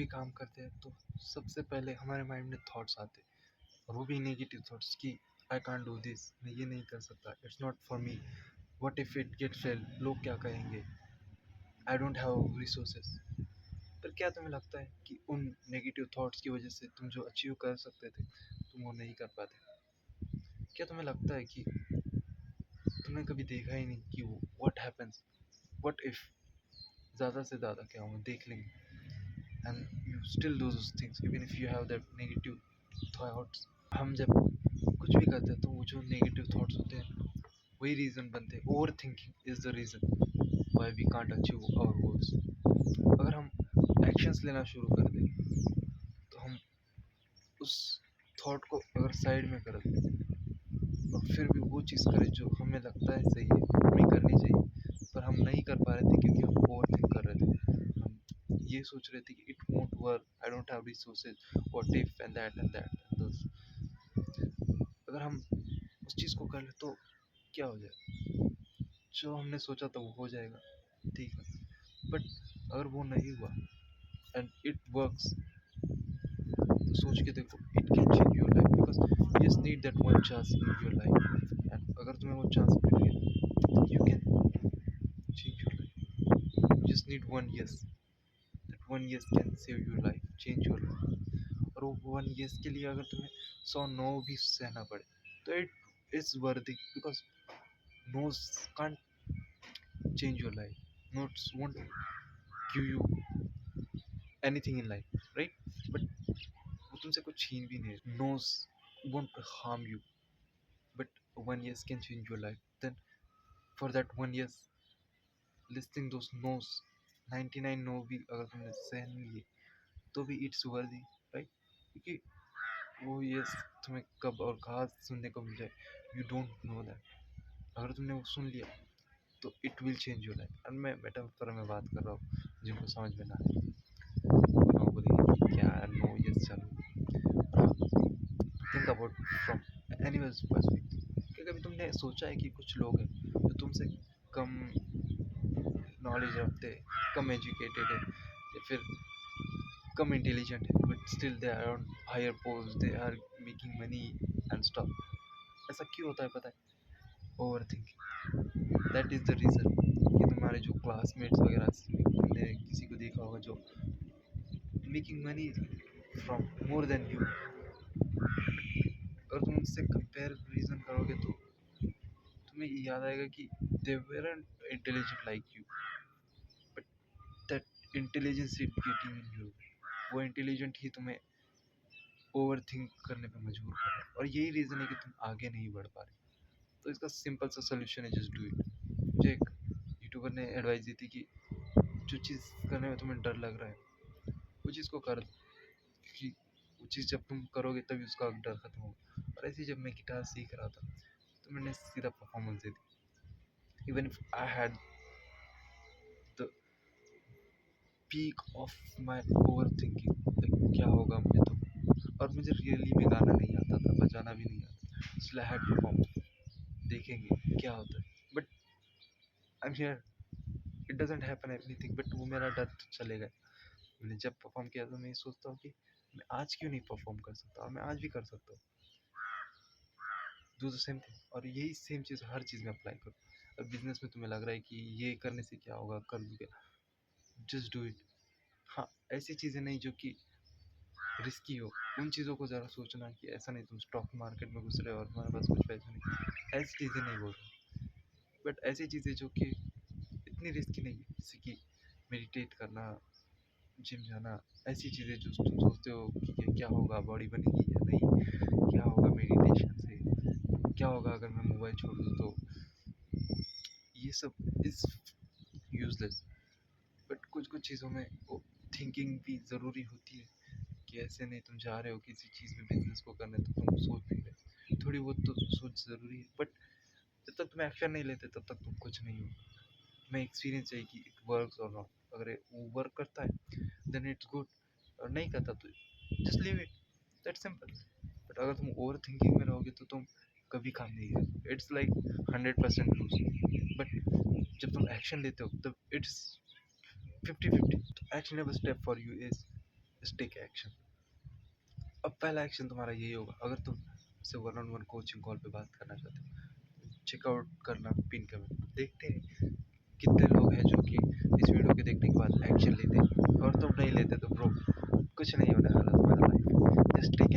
भी काम करते हैं तो सबसे पहले हमारे माइंड में थॉट्स आते हैं, और वो भी नेगेटिव थॉट्स कि आई कांट डू दिस, मैं ये नहीं कर सकता, it's not for me, what if it get fail, लोग क्या कहेंगे, आई डोंट हैव रिसोर्सेज। पर क्या तुम्हें लगता है कि उन नेगेटिव थॉट्स की वजह से तुम जो अचीव कर सकते थे तुम वो नहीं कर पाते? क्या तुम्हें लगता है कि तुमने कभी देखा ही नहीं कि व्हाट हैपेंस, व्हाट इफ, ज़्यादा से ज़्यादा क्या होगा देख लेंगे, and you still do those things even if you have that negative thoughts. हम जब कुछ भी करते हैं तो वो जो नेगेटिव थॉट्स होते हैं वही रीज़न बनते हैं। Overthinking is the reason why we can't achieve our goals. अगर हम एक्शंस लेना शुरू कर दें तो हम उस थॉट को अगर साइड में कर दें और फिर भी वो चीज़ करें जो हमें लगता है सही है, हमें करनी चाहिए, पर हम नहीं कर पा रहे थे क्योंकि हम ओवर थिंक कर रहे थे। हम ये सोच रहे थे कि it won't work, I don't have resources, what if, and that and those. अगर हम उस चीज़ को कर ले तो क्या हो जाए, जो हमने सोचा था वो हो जाएगा, ठीक है। बट अगर वो नहीं हुआ एंड इट वर्क्स, तो सोच के देखो, it can change your life, because you just need that one chance in your life, and अगर तुम्हें वो चांस मिल गया you can change your life. You just need one yes, that one yes can save your life, change your life. और वो one yes के लिए अगर तुम्हें 100 नो भी सहना पड़े तो it is worthy, because noes can't change your life, notes won't give you anything in life, right? But वो तुमसे कुछ छीन भी नहीं, noes won't harm you, but one yes can change your life. Then for that one yes, listening those no's, 99 no भी अगर तुमने सहन लिए तो भी it's worthy, right? क्योंकि वो yes तुम्हें कब और कहाँ सुनने को मिल जाए, you don't know that। अगर तुमने वो सुन लिया तो it will change your life। और मैं मेटाफर में बात कर रहा हूँ, जिनको समझ में ना आए वो बोलेंगे कि क्या नो yes चलो। Think about from anyways perspective. क्या कभी तुमने सोचा है कि कुछ लोग हैं जो तुमसे कम नॉलेज रखते हैं, कम एजुकेटेड है, या फिर कम इंटेलिजेंट है, but still they are on higher post, they are making money and stuff? ऐसा क्यों होता है पता है? Overthinking, that is the reason कि तुम्हारे जो क्लासमेट्स वगैरह, तुमने किसी को देखा होगा जो making money from more than you, अगर तुम उससे कंपेरिजन करोगे तो तुम्हें ये याद आएगा कि they weren't intelligent like you, but that intelligence is getting in you। वो इंटेलिजेंट ही तुम्हें ओवर थिंक करने पे मजबूर कर रहा है, और यही रीज़न है कि तुम आगे नहीं बढ़ पा रहे। तो इसका सिंपल सा सोल्यूशन है, जस्ट डू इट। मुझे एक यूट्यूबर ने एडवाइस दी थी कि जो चीज़ करने में तुम्हें डर लग रहा है वो चीज़ को कर दो, क्योंकि वो चीज़ जब तुम करोगे तभी उसका डर खत्म होगा। और ऐसे ही जब मैं गिटार सीख रहा था तो मैंने सीधा performance they the, even if I had the peak of my over thinking, क्या होगा मुझे तो। और मुझे रियली में गाना नहीं आता था, बजाना भी नहीं आता, इसलिए हैड परफॉर्म, देखेंगे क्या होता है। But I am here, it doesn't happen anything, but वो मेरा डर तो चले गया। मैंने जब परफॉर्म किया तो मैं ये सोचता हूँ कि मैं आज क्यों नहीं परफॉर्म कर सकता, और मैं आज भी कर सकता हूँ। डू द सेम थिंग, और यही सेम चीज़ हर चीज़ में अप्लाई करो। अब बिजनेस में तुम्हें लग रहा है कि ये करने से क्या होगा, कर दूँ क्या, जस्ट डू इट। हाँ, ऐसी चीज़ें नहीं जो कि रिस्की हो, उन चीज़ों को ज़रा सोचना कि ऐसा नहीं तुम स्टॉक मार्केट में घुस रहे हो और तुम्हारे पास कुछ पैसे नहीं, ऐसी चीज़ें नहीं बोल रहा। बट ऐसी चीज़ें जो कि इतनी रिस्की नहीं है, जैसे कि मेडिटेट करना, जिम जाना, ऐसी चीज़ें जो तुम सोचते हो कि क्या होगा, बॉडी बनेगी या नहीं, क्या होगा मेडिटेशन से, क्या होगा अगर मैं मोबाइल छोड़ दूँ तो, ये सब इज़ यूजलेस। बट कुछ कुछ चीज़ों में वो थिंकिंग भी ज़रूरी होती है, कि ऐसे नहीं तुम जा रहे हो किसी चीज़ में बिजनेस को करने तो तुम सोच नहीं रहे, थोड़ी बहुत तो सोच ज़रूरी है। बट जब तक तुम एक्शन नहीं लेते तब तक तुम कुछ नहीं हो। मैं एक्सपीरियंस चाहिए कि इट वर्क्स और नॉट, अगर वो वर्क करता है देन इट्स गुड, और नहीं करता तो just leave it, that simple. But अगर तुम ओवर थिंकिंग में रहोगे तो तुम कभी काम नहीं करोगे, इट्स लाइक 100% लूज। बट जब तुम एक्शन लेते हो तब it's 50-50। Actionable step for you is just take action. अब पहला एक्शन तुम्हारा यही होगा, अगर तुम से one on one coaching call पे बात करना चाहते हो, चेकआउट करना पिन कमेंट, देखते हैं कितने लोग हैं जो कि इस वीडियो के देखने के बाद एक्शन लेते हैं, और तुम नहीं लेते तो ब्रो कुछ नहीं होने वाला तुम्हारा लाइफ। Just take